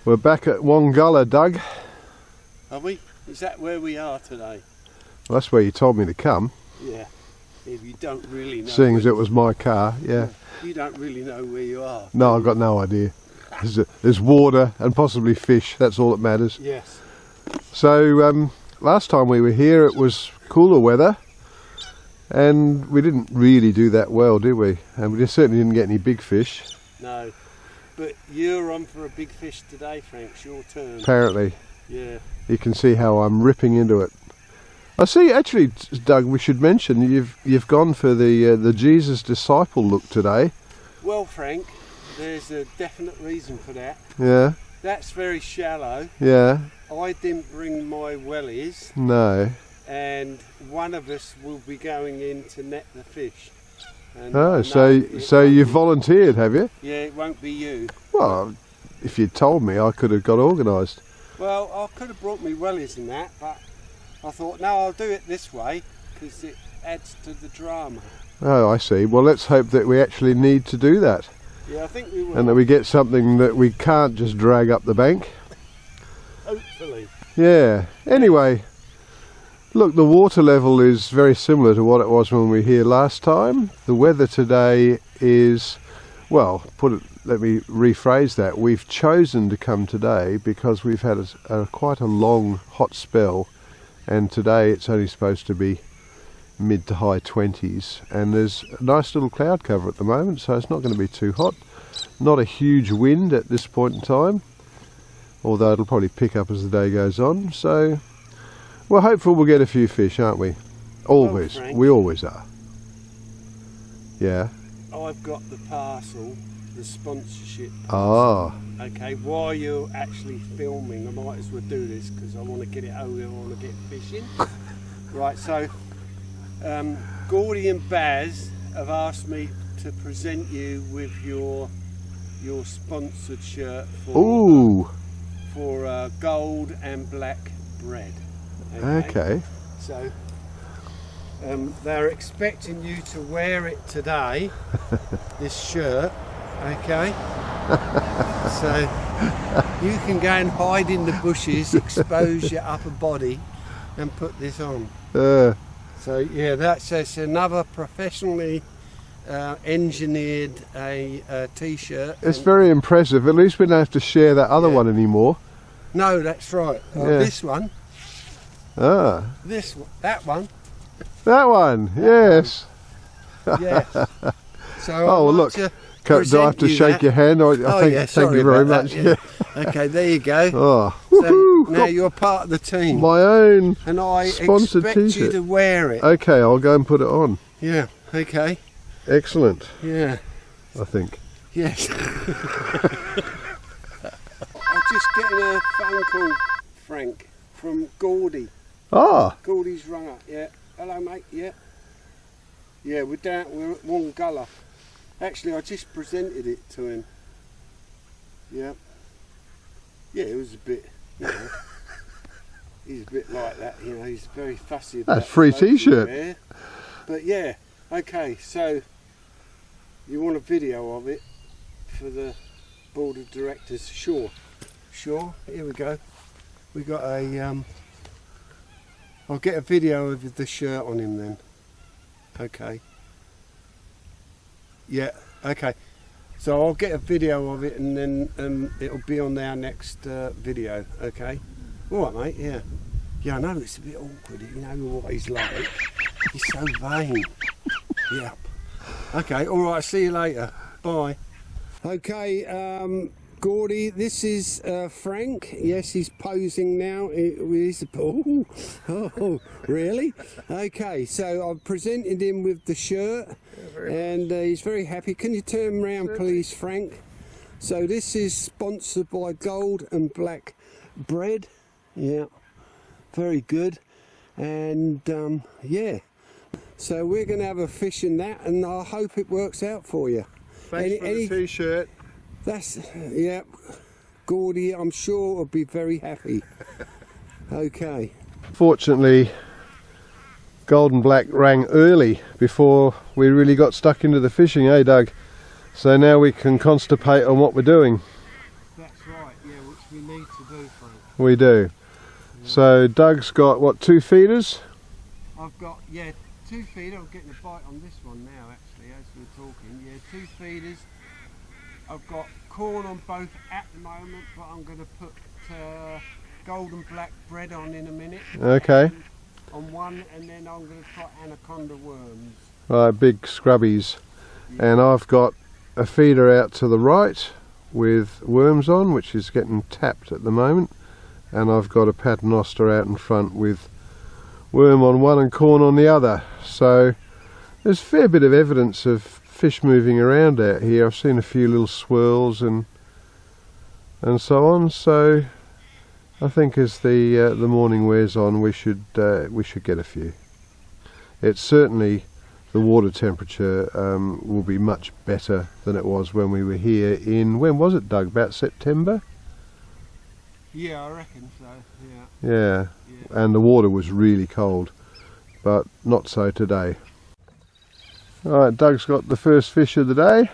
We're back at Wongulla, Doug. Are we? Is that where we are today? Well, that's where you told me to come. Yeah. If you don't really know. Seeing as it was my car, yeah. You don't really know where you are. No, I've got no idea. There's water and possibly fish, that's all that matters. Yes. So, last time we were here it was cooler weather and we didn't really do that well, did we? And we certainly didn't get any big fish. No. But you're on for a big fish today, Frank. It's your turn. Apparently. Yeah. You can see how I'm ripping into it. I see, actually, Doug, we should mention you've gone for the Jesus disciple look today. Well, Frank, there's a definite reason for that. Yeah. That's very shallow. Yeah. I didn't bring my wellies. No. And one of us will be going in to net the fish. And Oh, so you volunteered, have you? Yeah, it won't be you. Well, if you'd told me, I could have got organised. Well, I could have brought me wellies and that, but I thought, no, I'll do it this way because it adds to the drama. Oh, I see. Well, let's hope that we actually need to do that. Yeah, I think we will. And that we get something that we can't just drag up the bank. Hopefully. Yeah. Anyway, look, the water level is very similar to what it was when we were here last time. The weather today is, well, let me rephrase that. We've chosen to come today because we've had quite a long hot spell, and today it's only supposed to be mid to high 20s, and there's a nice little cloud cover at the moment, so it's not going to be too hot. Not a huge wind at this point in time, although it'll probably pick up as the day goes on. So we're hopeful we'll get a few fish, aren't we? Always. Well, Frank, we always are. Yeah. I've got the parcel, the sponsorship Ah. Okay, while you're actually filming, I might as well do this because I want to get it over, I want to get fishing. Right, so Gordy and Baz have asked me to present you with your sponsored shirt for gold and black bread. Okay. So they're expecting you to wear it today, this shirt, okay? So you can go and hide in the bushes, expose your upper body and put this on. So yeah, that's another professionally engineered t-shirt. It's very impressive. At least we don't have to share that other one anymore. No, that's right. This one. Ah. That one. That one, yes. Yes. So oh, well, look. Do I have to shake your hand? Thank you very much. Yeah. Okay, there you go. Oh, so now you're part of the team. My own and I sponsored expect t-shirt. You to wear it. Okay, I'll go and put it on. Yeah, okay. Excellent. Yeah. I think. Yes. I'm just getting a phone call, Frank, from Gordy. Ah. Gordy's rung up, yeah. Hello, mate, yeah. Yeah, we're at Wongulla. Actually, I just presented it to him. Yeah. Yeah, it was a bit, you know, he's a bit like that, you know, he's very fussy about that free t-shirt. But yeah, okay, so you want a video of it for the board of directors? Sure. Sure, here we go. We got a, I'll get a video of the shirt on him then. Okay. Yeah, okay. So I'll get a video of it and then it'll be on our next video, okay? All right, mate, yeah. Yeah, I know it's a bit awkward, you know what he's like. He's so vain. Yeah. Okay, all right, see you later. Bye. Okay, Gordy, this is Frank. Yes, he's posing now with his... Oh, really? Okay, so I've presented him with the shirt and he's very happy. Can you turn around, please, Frank? So this is sponsored by Gold and Black Bread. Yeah, very good. And yeah, so we're going to have a fish in that and I hope it works out for you. Thanks for the t-shirt. That's, yeah, Gordy, I'm sure will be very happy. Okay. Fortunately, Gold and Black rang early before we really got stuck into the fishing, Doug? So now we can constipate on what we're doing. That's right, yeah, which we to do, Frank. We do. Yeah. So Doug's got, what, 2 feeders? I've got, yeah, 2 feeders. I'm getting a bite on this one now, actually, as we're talking. Yeah, 2 feeders. I've got corn on both at the moment, but I'm going to put golden black bread on in a minute. Okay. On one, and then I'm going to try anaconda worms. Right, big scrubbies. Yeah. And I've got a feeder out to the right with worms on, which is getting tapped at the moment. And I've got a paternoster out in front with worm on one and corn on the other. So there's a fair bit of evidence of fish moving around out here. I've seen a few little swirls and so on. So I think as the morning wears on, we should get a few. It's certainly, the water temperature will be much better than it was when we were here in, when was it, Doug? About September? Yeah, I reckon so. Yeah. Yeah. And the water was really cold, but not so today. Alright, Doug's got the first fish of the day.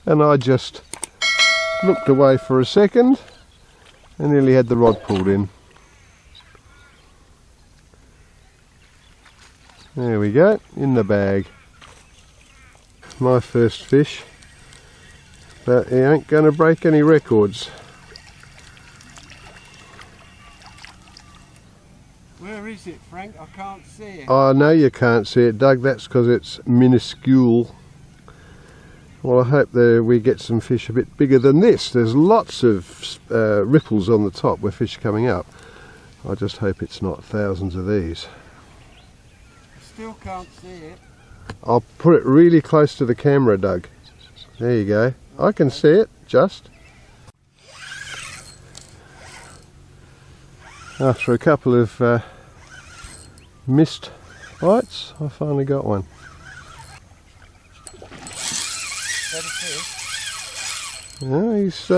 And I just looked away for a second and nearly had the rod pulled in. There we go, in the bag. My first fish, but he ain't going to break any records. Where is it, Frank? I can't see it. I know you can't see it, Doug, that's because it's minuscule. Well, I hope we get some fish a bit bigger than this. There's lots of ripples on the top where fish are coming up. I just hope it's not thousands of these. I still can't see it. I'll put it really close to the camera, Doug. There you go. I can see it, just. After a couple of missed bites, I finally got one. No, he's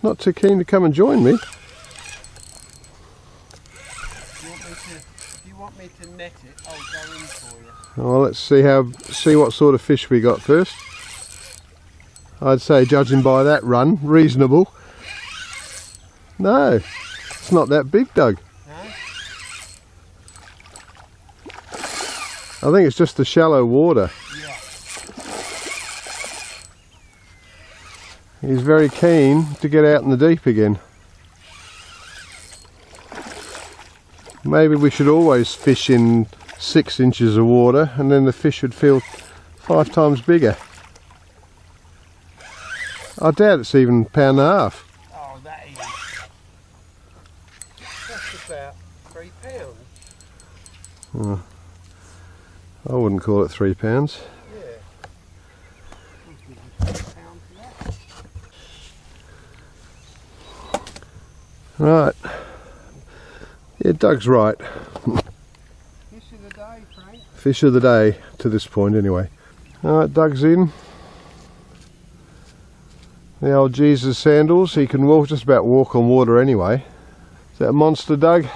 not too keen to come and join me. If you want me to net it, I'll go in for you. Well, let's see what sort of fish we got first. I'd say, judging by that run, reasonable. No, it's not that big, Doug. Huh? I think it's just the shallow water. Yeah. He's very keen to get out in the deep again. Maybe we should always fish in 6 inches of water and then the fish would feel 5 times bigger. I doubt it's even £1.5 pounds. Oh, that is. That's about £3. Oh, I wouldn't call it £3. Yeah. £3 for that. Right. Yeah, Doug's right. Fish of the day, Frank. Fish of the day, to this point anyway. Alright, Doug's in. The old Jesus sandals, he can just about walk on water anyway. Is that a monster, Doug?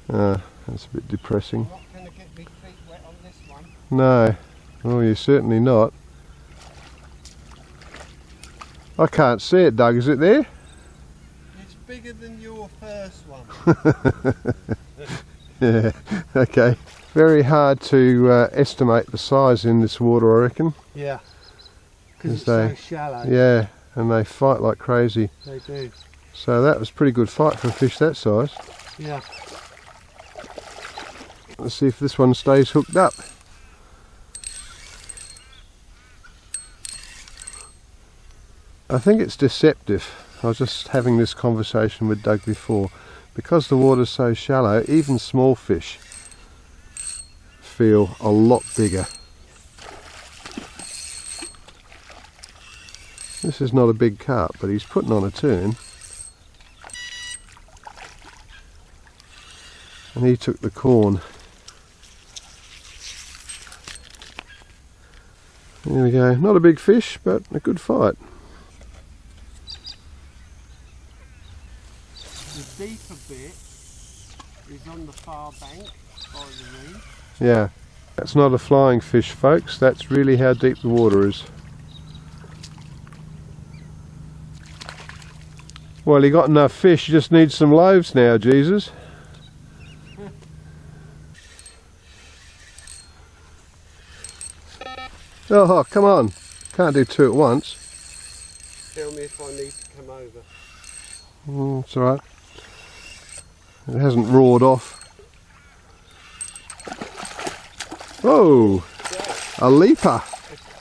No. That's a bit depressing. I'm not going to get my feet wet on this one. No, well, you're certainly not. I can't see it, Doug, is it there? It's bigger than your first one. Yeah, okay. Very hard to estimate the size in this water, I reckon. Yeah. Because it's so shallow. Yeah, and they fight like crazy. They do. So that was a pretty good fight for a fish that size. Yeah. Let's see if this one stays hooked up. I think it's deceptive. I was just having this conversation with Doug before. Because the water's so shallow, even small fish feel a lot bigger. This is not a big carp, but he's putting on a turn. And he took the corn. There we go. Not a big fish, but a good fight. The deeper bit is on the far bank by the reef. Yeah. That's not a flying fish, folks. That's really how deep the water is. Well, you got enough fish, you just need some loaves now, Jesus. Oh, come on. Can't do two at once. Tell me if I need to come over. It's alright. It hasn't roared off. Oh, a leaper.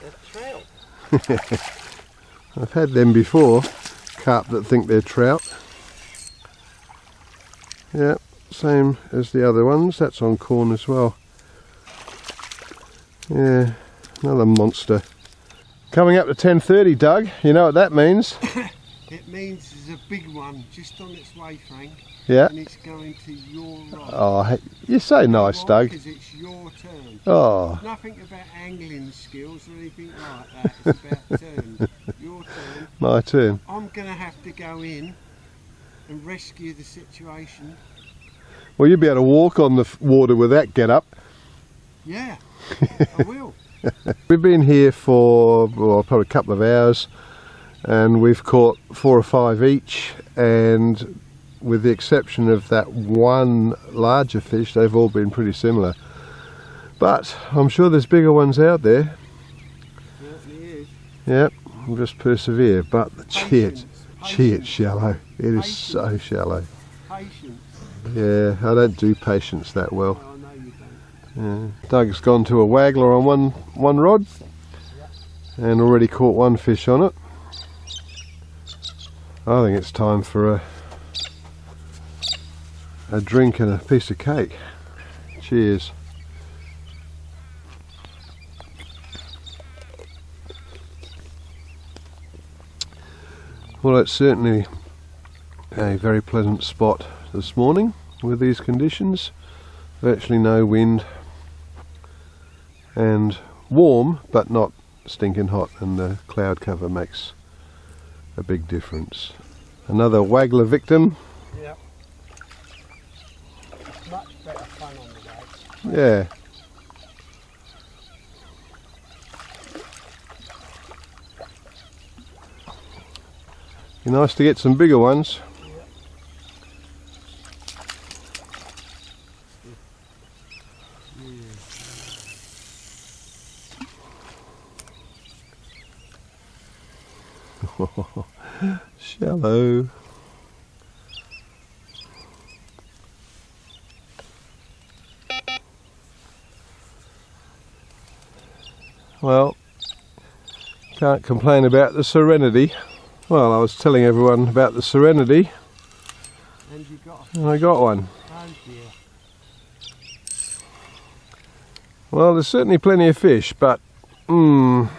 A trout. I've had them before. Carp that think they're trout. Yeah, same as the other ones. That's on corn as well. Yeah, another monster. Coming up to 10:30, Doug. You know what that means? It means there's a big one just on its way, Frank. Yeah. And it's going to your rod. Oh, hey, you're so nice, Doug. Because it's your turn. Oh. Nothing about angling skills or anything like that. It's about turn. Your turn. My turn. I'm going to have to go in and rescue the situation. Well, you'll be able to walk on the water with that get up. Yeah, I will. We've been here for probably a couple of hours, and we've caught 4 or 5 each, and with the exception of that one larger fish, they've all been pretty similar. But I'm sure there's bigger ones out there. Certainly is. Yep, we'll just persevere. But gee, it's shallow. It is so shallow. Patience. Yeah, I don't do patience that well. Oh, no, you don't. Yeah. Doug's gone to a waggler on one rod, and already caught one fish on it. I think it's time for a drink and a piece of cake. Cheers. Well, it's certainly a very pleasant spot this morning with these conditions. Virtually no wind and warm but not stinking hot, and the cloud cover makes a big difference. Another waggler victim. Yep. Much better fun on the wags. Yeah. Be nice to get some bigger ones. Shallow. Well, can't complain about the Serenity. Well, I was telling everyone about the Serenity, And you got and I got one. oh dear. Well, there's certainly plenty of fish, but a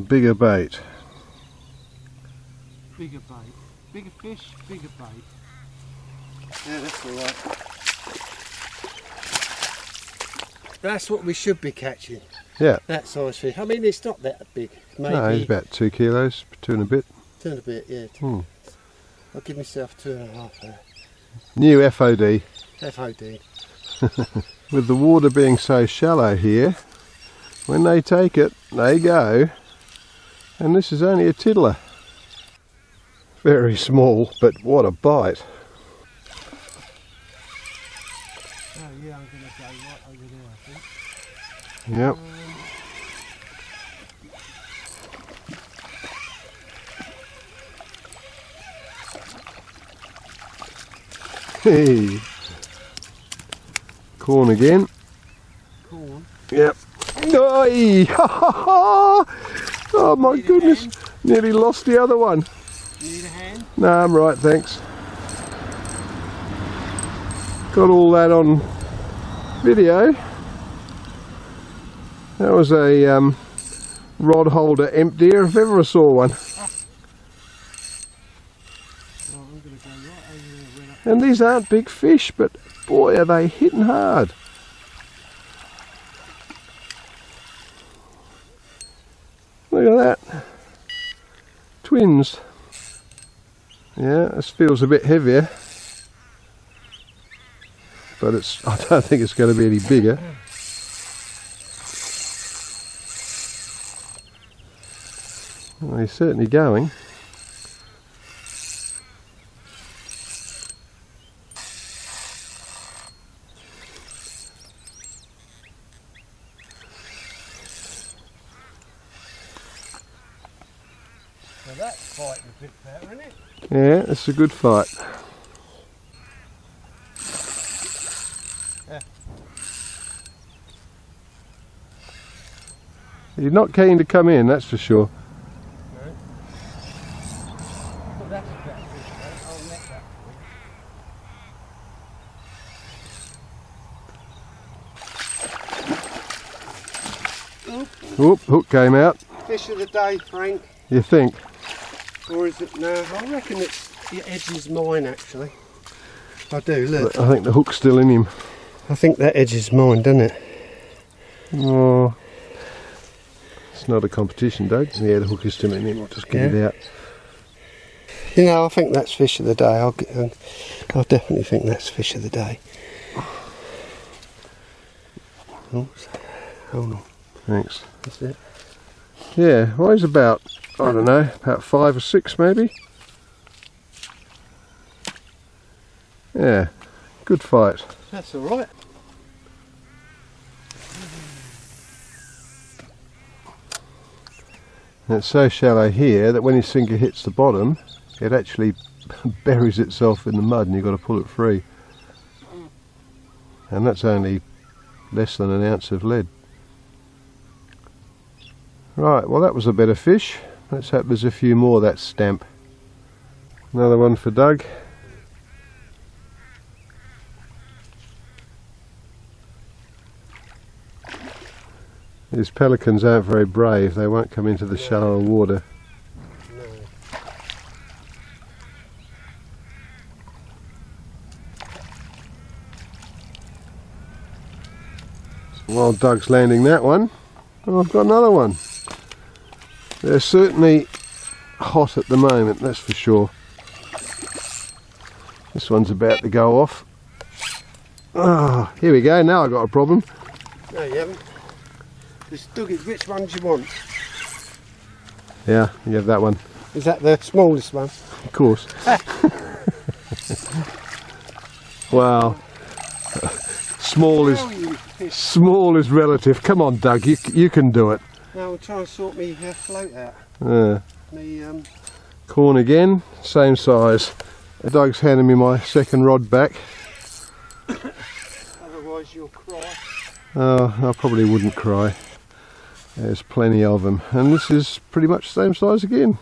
bigger bait. Bigger bait. Bigger fish, bigger bait. Yeah, that's alright. That's what we should be catching. Yeah. That size fish. I mean, it's not that big. Maybe No, he's about 2 kilos, 2 and a bit. 2 and a bit, yeah. I'll give myself 2.5 there. New FOD. FOD. With the water being so shallow here, when they take it, they go. And this is only a tiddler. Very small, but what a bite. Oh yeah, I'm going to go right over there, I think. Yep. Hey. Corn again. Corn. Yep. Oi! Oh my goodness. Nearly lost the other one. Need a hand? No, I'm right, thanks. Got all that on video. That was a rod holder emptier if ever I saw one. Well, I'm going to go right over there. And these aren't big fish, but boy are they hitting hard. Look at that. Twins. Yeah, this feels a bit heavier. but I don't think it's going to be any bigger. Well, he's certainly going. So that's fighting a bit better, isn't it? Yeah, it's a good fight. Yeah. He's not keen to come in, that's for sure. No. Well, that's a better fish, mate. I'll net that for you. Oop, hook came out. Fish of the day, Frank. You think? Or is it? No, I reckon the edge is mine actually. I do, look. I think the hook's still in him. I think that edge is mine, doesn't it? Oh, it's not a competition, Doug. Yeah, the hook is still in him. I'll just get it out. You know, I think that's fish of the day. I'll definitely think that's fish of the day. Oh, hold on. Thanks. That's it. Yeah, well, he's about, I don't know, about 5 or 6 maybe. Yeah, good fight. That's all right. And it's so shallow here that when his sinker hits the bottom, it actually buries itself in the mud and you've got to pull it free. And that's only less than an ounce of lead. Right, well that was a better fish. Let's hope there's a few more of that stamp. Another one for Doug. These pelicans aren't very brave, they won't come into the shallower water. So while Doug's landing that one, oh, I've got another one. They're certainly hot at the moment, that's for sure. This one's about to go off. Ah, here we go, now I've got a problem. No, you haven't. Just Dougie, which one do you want? Yeah, you have that one. Is that the smallest one? Of course. Wow. Small is relative. Come on, Doug, you can do it. Now I'm trying to sort me float out. Corn again, same size. Doug's handing me my second rod back. Otherwise you'll cry. Oh, I probably wouldn't cry. There's plenty of them. And this is pretty much the same size again.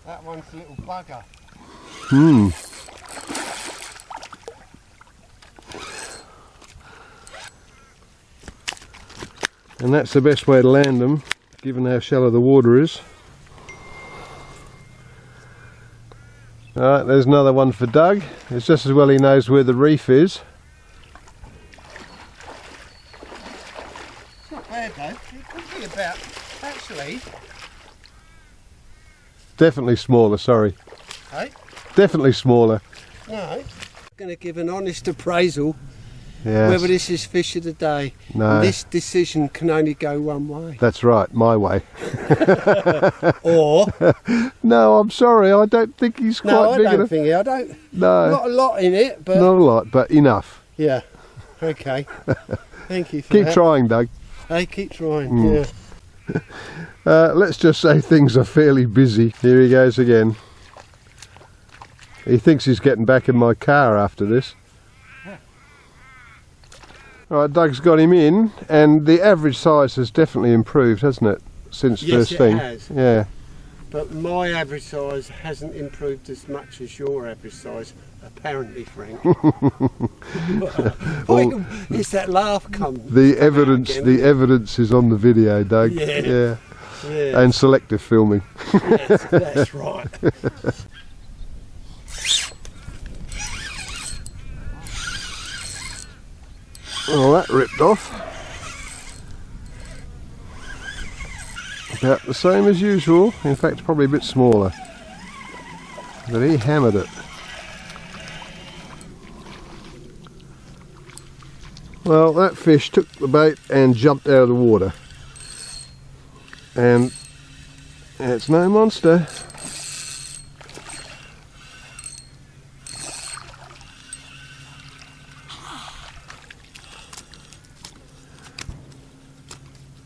That one's a little bugger. And that's the best way to land them, given how shallow the water is. Alright, there's another one for Doug. It's just as well he knows where the reef is. It's not bad though. It could be about, actually. Definitely smaller, sorry. Hey? Definitely smaller. No. I'm going to give an honest appraisal. Yes. Whether this is fish of the day. No. This decision can only go one way. That's right, my way. Or no, I'm sorry, I don't think he's quite big enough. I don't. No. Not a lot in it, but not a lot, but enough. Yeah. Okay. Thank you for Keep that. trying, Doug. Hey, keep trying. Yeah. Let's just say things are fairly busy. Here he goes again. He thinks he's getting back in my car after this. Right, Doug's got him in, and the average size has definitely improved, hasn't it, since first thing? Yes, it has. Yeah. But my average size hasn't improved as much as your average size, apparently, Frank. Well, it's that laugh come. The evidence is on the video, Doug. Yeah. And selective filming. Yes, that's right. Well, that ripped off. About the same as usual, in fact probably a bit smaller. but he hammered it. Well, that fish took the bait and jumped out of the water. And it's no monster.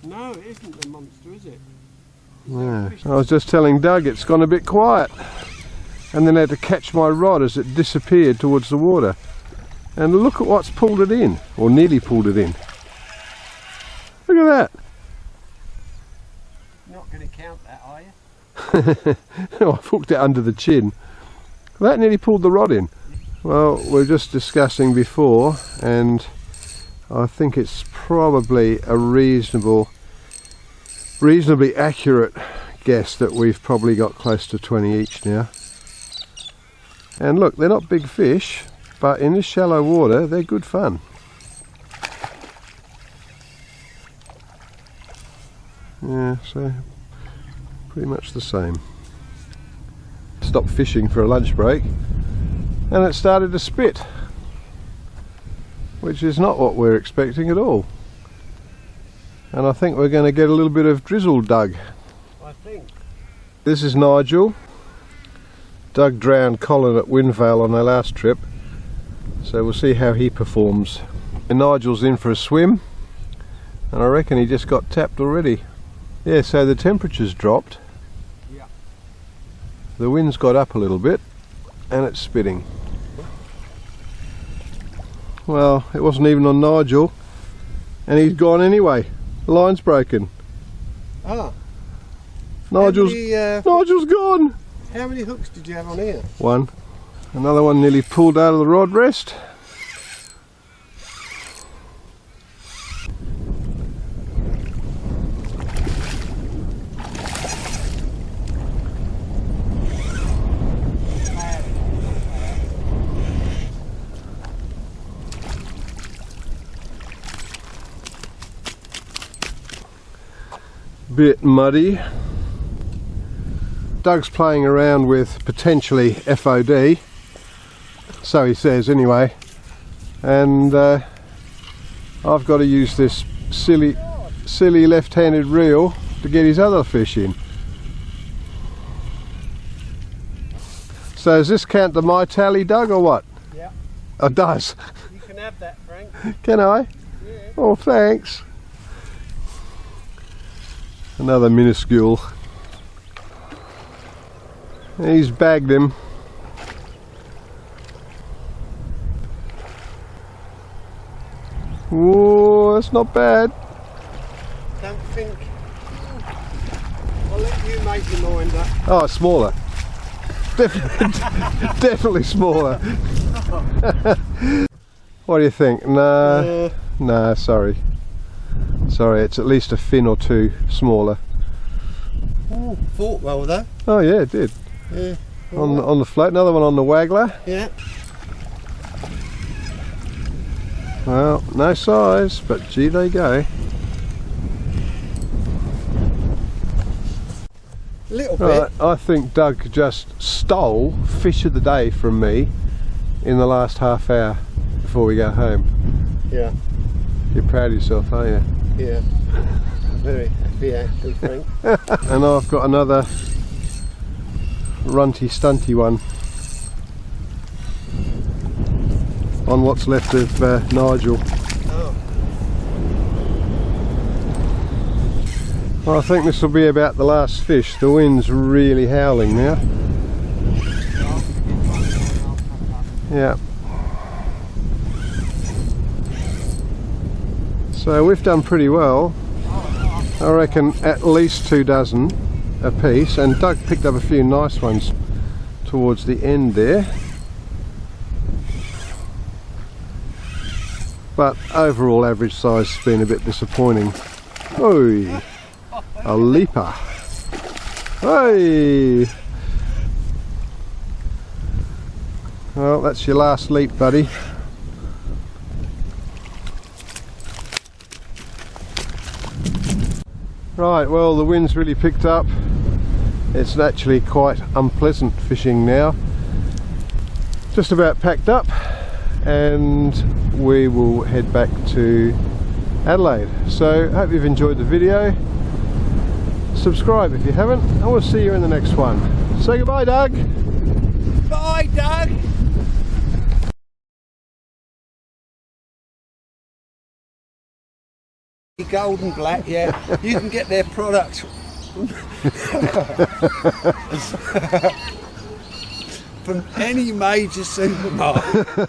No, it isn't a monster, is it? Yeah. I was just telling Doug it's gone a bit quiet, and then I had to catch my rod as it disappeared towards the water. And look at what's pulled it in, or nearly pulled it in. Look at that. You're not going to count that, are you? Oh, I hooked it under the chin. That nearly pulled the rod in. Well, we were just discussing before, and I think it's probably a reasonably accurate guess that we've probably got close to 20 each now. And look, they're not big fish, but in this shallow water they're good fun. Yeah, so pretty much the same. Stopped fishing for a lunch break and it started to spit, which is not what we're expecting at all. And I think we're going to get a little bit of drizzle, Doug. I think. This is Nigel. Doug drowned Colin at Windvale on their last trip, so we'll see how he performs. And Nigel's in for a swim, and I reckon he just got tapped already. Yeah, so the temperature's dropped. Yeah. The wind's got up a little bit, and it's spitting. Well, it wasn't even on Nigel, and he's gone anyway. The line's broken. Ah. Nigel's gone. How many hooks did you have on here? One. Another one nearly pulled out of the rod rest. Bit muddy. Doug's playing around with potentially FOD, so he says anyway, and I've got to use this silly left-handed reel to get his other fish in. So does this count to my tally, Doug, or what? Yeah. Oh, it does. You can have that, Frank. Can I? Yeah. Oh, thanks. Another minuscule. He's bagged him. Whoa, that's not bad. Don't think. I'll let you make your mind up. Oh, it's smaller. Definitely smaller. What do you think? Nah, nah, sorry. Sorry, it's at least a fin or two smaller. Oh, fought well though. Oh yeah, it did. Yeah. On the float, another one on the waggler. Yeah. Well, no size, but gee, they go. A little bit. Right, I think Doug just stole fish of the day from me in the last half hour before we go home. Yeah. You're proud of yourself, aren't you? Yeah. Very happy actually, Frank. And I've got another runty stunty one on what's left of Nigel. Oh. Well, I think this will be about the last fish. The wind's really howling now. Yeah. So we've done pretty well. I reckon at least 2 dozen a piece, and Doug picked up a few nice ones towards the end there. But overall average size has been a bit disappointing. Oi, a leaper. Hey. Well, that's your last leap, buddy. Right, well, the wind's really picked up. It's actually quite unpleasant fishing now. just about packed up, and we will head back to Adelaide. So hope you've enjoyed the video. Subscribe if you haven't, and we'll see you in the next one. Say goodbye, Doug. Bye, Doug. Gold and black, yeah. You can get their products from any major supermarket.